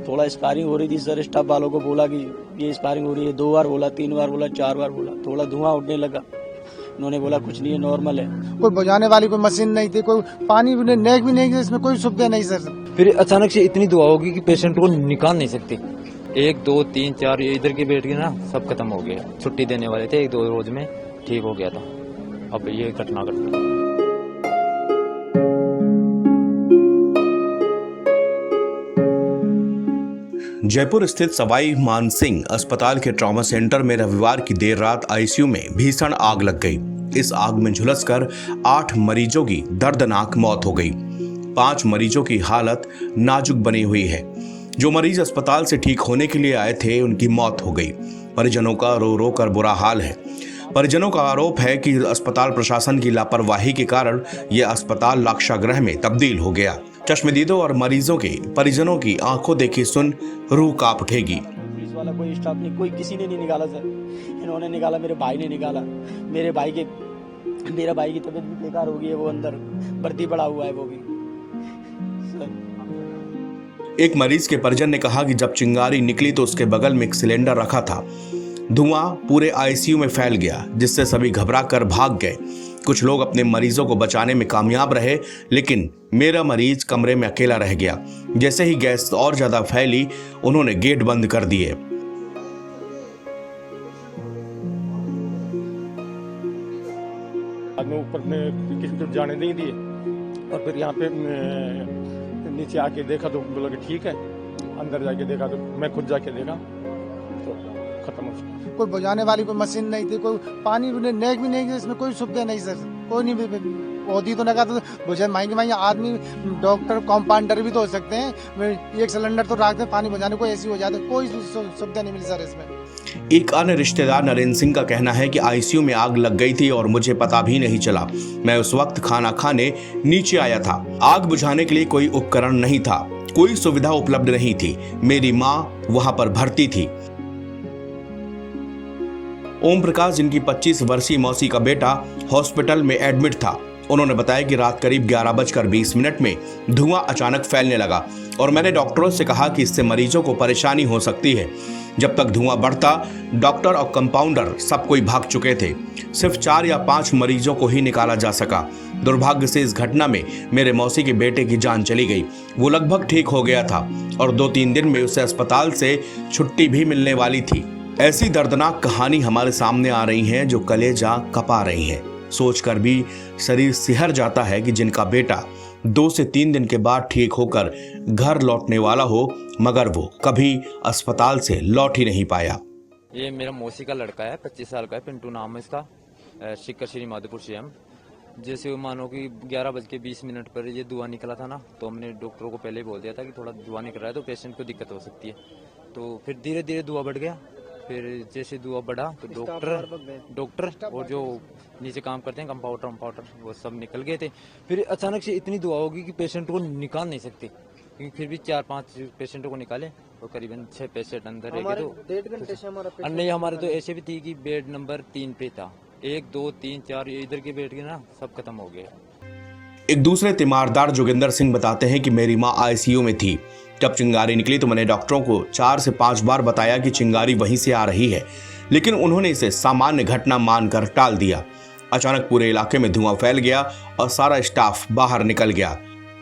थोड़ा स्पायरिंग हो रही थी सर। स्टाफ वालों को बोला कि ये स्पायरिंग हो रही है, 2 बार बोला, 3 बार बोला, 4 बार बोला। थोड़ा धुआं उठने लगा, उन्होंने बोला कुछ नहीं है, नॉर्मल है। कोई बुझाने वाली कोई मशीन नहीं थी, कोई पानी भी नहीं, नेक भी नहीं, इसमें कोई सुविधा नहीं सर। फिर अचानक से इतनी दुआ होगी कि पेशेंट को निकाल नहीं सकते। 1 2 3 4 इधर के बैठ के ना सब खत्म हो गया। छुट्टी देने वाले थे, 1 2 रोज में ठीक हो गया था। अब ये घटना घट गई। जयपुर स्थित सवाई मानसिंह अस्पताल के ट्रॉमा सेंटर में रविवार की देर रात आईसीयू में भीषण आग लग गई। इस आग में झुलसकर 8 मरीजों की दर्दनाक मौत हो गई। 5 मरीजों की हालत नाजुक बनी हुई है। जो मरीज अस्पताल से ठीक होने के लिए आए थे उनकी मौत हो गई। परिजनों का रो रो कर बुरा हाल है। परिजनों का आरोप है कि अस्पताल प्रशासन की लापरवाही के कारण यह अस्पताल लाक्षागृह में तब्दील हो गया। चश्मदीदों और मरीजों के परिजनों की आंखों देखी सुन रूह कांप उठेगी। पुलिस वाला कोई स्टाफ नहीं, कोई किसी ने नहीं निकाला सर। इन्होंने निकाला, मेरे भाई ने निकाला। मेरे भाई की तबीयत भी बेकार हो गई है, वो अंदर भर्ती पड़ा हुआ है वो भी सर। एक मरीज के परिजन ने कहा कि जब चिंगारी निकली तो उसके बगल में एक सिलेंडर रखा था। धुआं पूरे आईसीयू में फैल गया, जिससे सभी घबरा कर भाग गए। कुछ लोग अपने मरीजों को बचाने में कामयाब रहे, लेकिन मेरा मरीज कमरे में अकेला रह गया। जैसे ही गैस और ज्यादा फैली, उन्होंने गेट बंद कर दिए। ऊपर में किसी को जाने नहीं दिए और फिर यहाँ पे नीचे आके देखा तो बोला कि ठीक है। अंदर जाके देखा तो मैं खुद जाके देखा तो खत्म हो चुका। कोई बुझाने वाली कोई मशीन नहीं थी, कोई पानी भी नहीं, नेक भी नहीं, इसमें कोई सुविधा नहीं सर। कोई नहीं होती तो लगा तो बुझे महंगे आदमी, डॉक्टर, कंपाउंडर भी तो हो सकते हैं। एक सिलेंडर तो रखते हैं, पानी बुझाने को ऐसी हो जाता है, कोई सुविधा नहीं मिली सर इसमें। एक अन्य रिश्तेदार नरेंद्र सिंह का कहना है कि आईसीयू में आग लग गई थी और मुझे पता भी नहीं चला। मैं उस वक्त खाना खाने नीचे आया था। आग बुझाने के लिए कोई उपकरण नहीं था, कोई सुविधा उपलब्ध नहीं थी। मेरी माँ वहां पर भर्ती थी। ओम प्रकाश, जिनकी 25 वर्षीय मौसी का बेटा हॉस्पिटल में एडमिट था, उन्होंने बताया कि रात करीब 11:20 में धुआं अचानक फैलने लगा और मैंने डॉक्टरों से कहा कि इससे मरीजों को परेशानी हो सकती है। जब तक धुआं बढ़ता, डॉक्टर और कंपाउंडर सब कोई भाग चुके थे। सिर्फ 4 या 5 मरीजों को ही निकाला जा सका। दुर्भाग्य से इस घटना में मेरे मौसी के बेटे की जान चली गई। वो लगभग ठीक हो गया था और 2-3 दिन में उसे अस्पताल से छुट्टी भी मिलने वाली थी। ऐसी दर्दनाक कहानी हमारे सामने आ रही है जो कलेजा कपा रही है। सोचकर भी शरीर सिहर जाता है कि जिनका बेटा 2 से 3 दिन के बाद ठीक होकर घर लौटने वाला हो, मगर वो कभी अस्पताल से लौट ही नहीं पाया। ये मेरा मौसी का लड़का है, 25 साल का है, पिंटू नाम है इसका, शिकर श्री माधोपुर से हम। जैसे मानो कि 11:20 पर ये धुआं निकला था ना, तो हमने डॉक्टरों को पहले ही बोल दिया था कि थोड़ा धुआं निकल रहा है तो पेशेंट को दिक्कत हो सकती है। तो फिर धीरे धीरे धुआं बढ़ गया। फिर जैसे धुआं बढ़ा तो डॉक्टर और जो नीचे काम करते हैं कंपाउंडर वो सब निकल गए थे। फिर अचानक से इतनी धुआं होगी कि पेशेंट को निकाल नहीं सकते, क्योंकि फिर भी 4-5 पेशेंटों को निकाले और करीबन 6 पेशेंट अंदर रह गए। तो 1.5 घंटे से नहीं, हमारे तो ऐसे भी थी कि बेड नंबर 3 पे था। 1 2 3 4 इधर के बेड के ना सब खत्म हो गया। एक दूसरे तीमारदार जोगिंदर सिंह बताते हैं कि मेरी माँ आईसीयू में थी। जब चिंगारी निकली तो मैंने डॉक्टरों को 4 से 5 बार बताया कि चिंगारी वहीं से आ रही है, लेकिन उन्होंने इसे सामान्य घटना मानकर टाल दिया। अचानक पूरे इलाके में धुआं फैल गया और सारा स्टाफ बाहर निकल गया।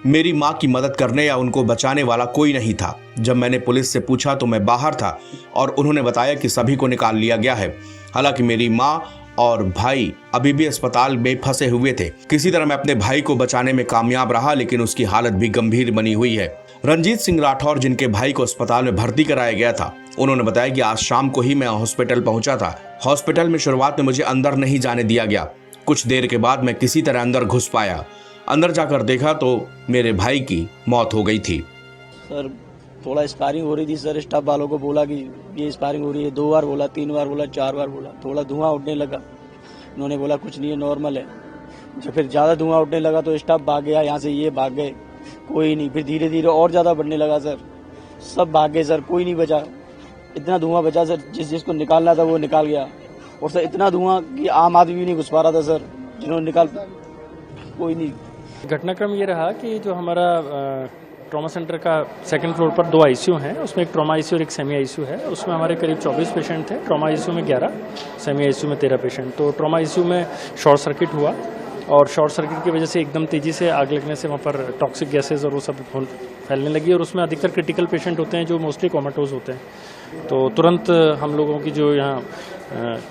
मेरी माँ की मदद करने या उनको बचाने वाला कोई नहीं था। जब मैंने पुलिस से पूछा तो मैं बाहर था और उन्होंने बताया कि सभी को निकाल लिया गया है। हालांकि मेरी माँ और भाई अभी भी अस्पताल में फंसे हुए थे। किसी तरह मैं अपने भाई को बचाने में कामयाब रहा, लेकिन उसकी हालत भी गंभीर बनी हुई है। रंजीत सिंह राठौर, जिनके भाई को अस्पताल में भर्ती कराया गया था, उन्होंने बताया कि आज शाम को ही मैं हॉस्पिटल पहुंचा था। हॉस्पिटल में शुरुआत में मुझे अंदर नहीं जाने दिया गया। कुछ देर के बाद मैं किसी तरह अंदर घुस पाया। अंदर जाकर देखा तो मेरे भाई की मौत हो गई थी। सर थोड़ा स्पायरिंग हो रही थी सर। स्टाफ वालों को बोला कि ये स्पायरिंग हो रही है, 2 बार बोला, 3 बार बोला, 4 बार बोला। थोड़ा धुआं उठने लगा, उन्होंने बोला कुछ नहीं है, नॉर्मल है। जब फिर ज़्यादा धुआं उठने लगा तो स्टाफ भाग गया, यहाँ से ये भाग गए, कोई नहीं। फिर धीरे धीरे और ज़्यादा बढ़ने लगा सर, सब भाग गए सर, कोई नहीं बचा। इतना धुआं बचा सर, जिसको निकालना था वो निकाल गया। और सर इतना धुआं कि आम आदमी भी नहीं घुस पा रहा था सर, जिन्होंने निकाल कोई नहीं। घटनाक्रम ये रहा कि जो हमारा ट्रॉमा सेंटर का सेकंड फ्लोर पर 2 आईसीयू हैं, उसमें एक ट्रॉमा आईसीयू और एक सेमी आईसीयू है। उसमें हमारे करीब 24 पेशेंट थे। ट्रॉमा आईसीयू में 11, सेमी आईसीयू में 13 पेशेंट। तो ट्रॉमा आईसीयू में शॉर्ट सर्किट हुआ और शॉर्ट सर्किट की वजह से एकदम तेज़ी से आग लगने से वहाँ पर टॉक्सिक गैसेज और वो सब फैलने लगी और उसमें अधिकतर क्रिटिकल पेशेंट होते हैं जो मोस्टली कोमाटोज होते हैं। तो तुरंत हम लोगों की जो यहाँ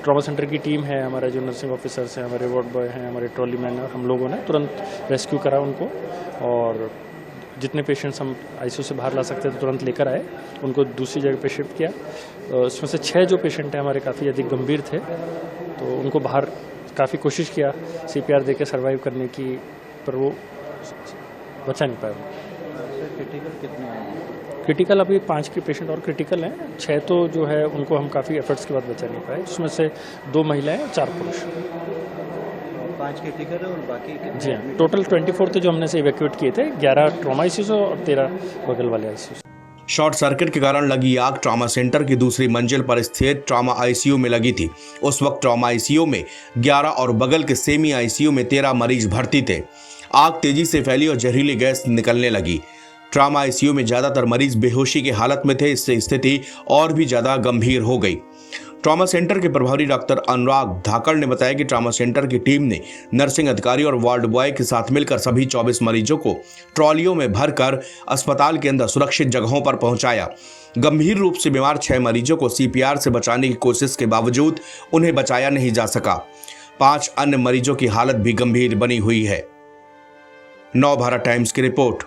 ट्रॉमा सेंटर की टीम है, हमारे जो नर्सिंग ऑफिसर्स हैं, हमारे वार्ड बॉय हैं, हमारे ट्रॉली मैन, हम लोगों ने तुरंत रेस्क्यू करा उनको और जितने पेशेंट्स हम आईसीयू से बाहर ला सकते थे तुरंत लेकर आए, उनको दूसरी जगह पे शिफ्ट किया। उसमें से 6 जो पेशेंट हैं हमारे काफ़ी अधिक गंभीर थे, तो उनको बाहर काफ़ी कोशिश किया सीपीआर देके सर्वाइव करने की, पर वो बचा नहीं पाया। क्रिटिकल कितने हैं? क्रिटिकल अभी 5 के पेशेंट और क्रिटिकल हैं, 6 तो जो है उनको हम काफ़ी एफर्ट्स के बाद बचा नहीं पाए, जिसमें से 2 महिलाएं और 4 पुरुष। 5 क्रिटिकल है और बाकी कितने? जी हाँ, टोटल 24 थे जो हमने से इवैक्यूएट किए थे, 11 ट्रॉमा आईसीयू से और 13 बगल वाले आईसीयू। शॉर्ट सर्किट के कारण लगी आग ट्रॉमा सेंटर की दूसरी मंजिल पर स्थित ट्रॉमा आईसीयू में लगी थी। उस वक्त ट्रॉमा आईसीयू में 11 और बगल के सेमी आईसीयू में 13 मरीज भर्ती थे। आग तेजी से फैली और जहरीली गैस निकलने लगी। ट्रॉमा आईसीयू में ज्यादातर मरीज बेहोशी की हालत में थे, इससे स्थिति और भी ज्यादा गंभीर हो गई। ट्रॉमा सेंटर के प्रभारी डॉक्टर अनुराग धाकड़ ने बताया कि ट्रॉमा सेंटर की टीम ने नर्सिंग अधिकारी और वार्ड बॉय के साथ मिलकर सभी 24 मरीजों को ट्रॉलियों में भरकर अस्पताल के अंदर सुरक्षित जगहों पर पहुंचाया। गंभीर रूप से बीमार 6 मरीजों को सीपीआर से बचाने की कोशिश के बावजूद उन्हें बचाया नहीं जा सका। 5 अन्य मरीजों की हालत भी गंभीर बनी हुई है। नव भारत टाइम्स की रिपोर्ट।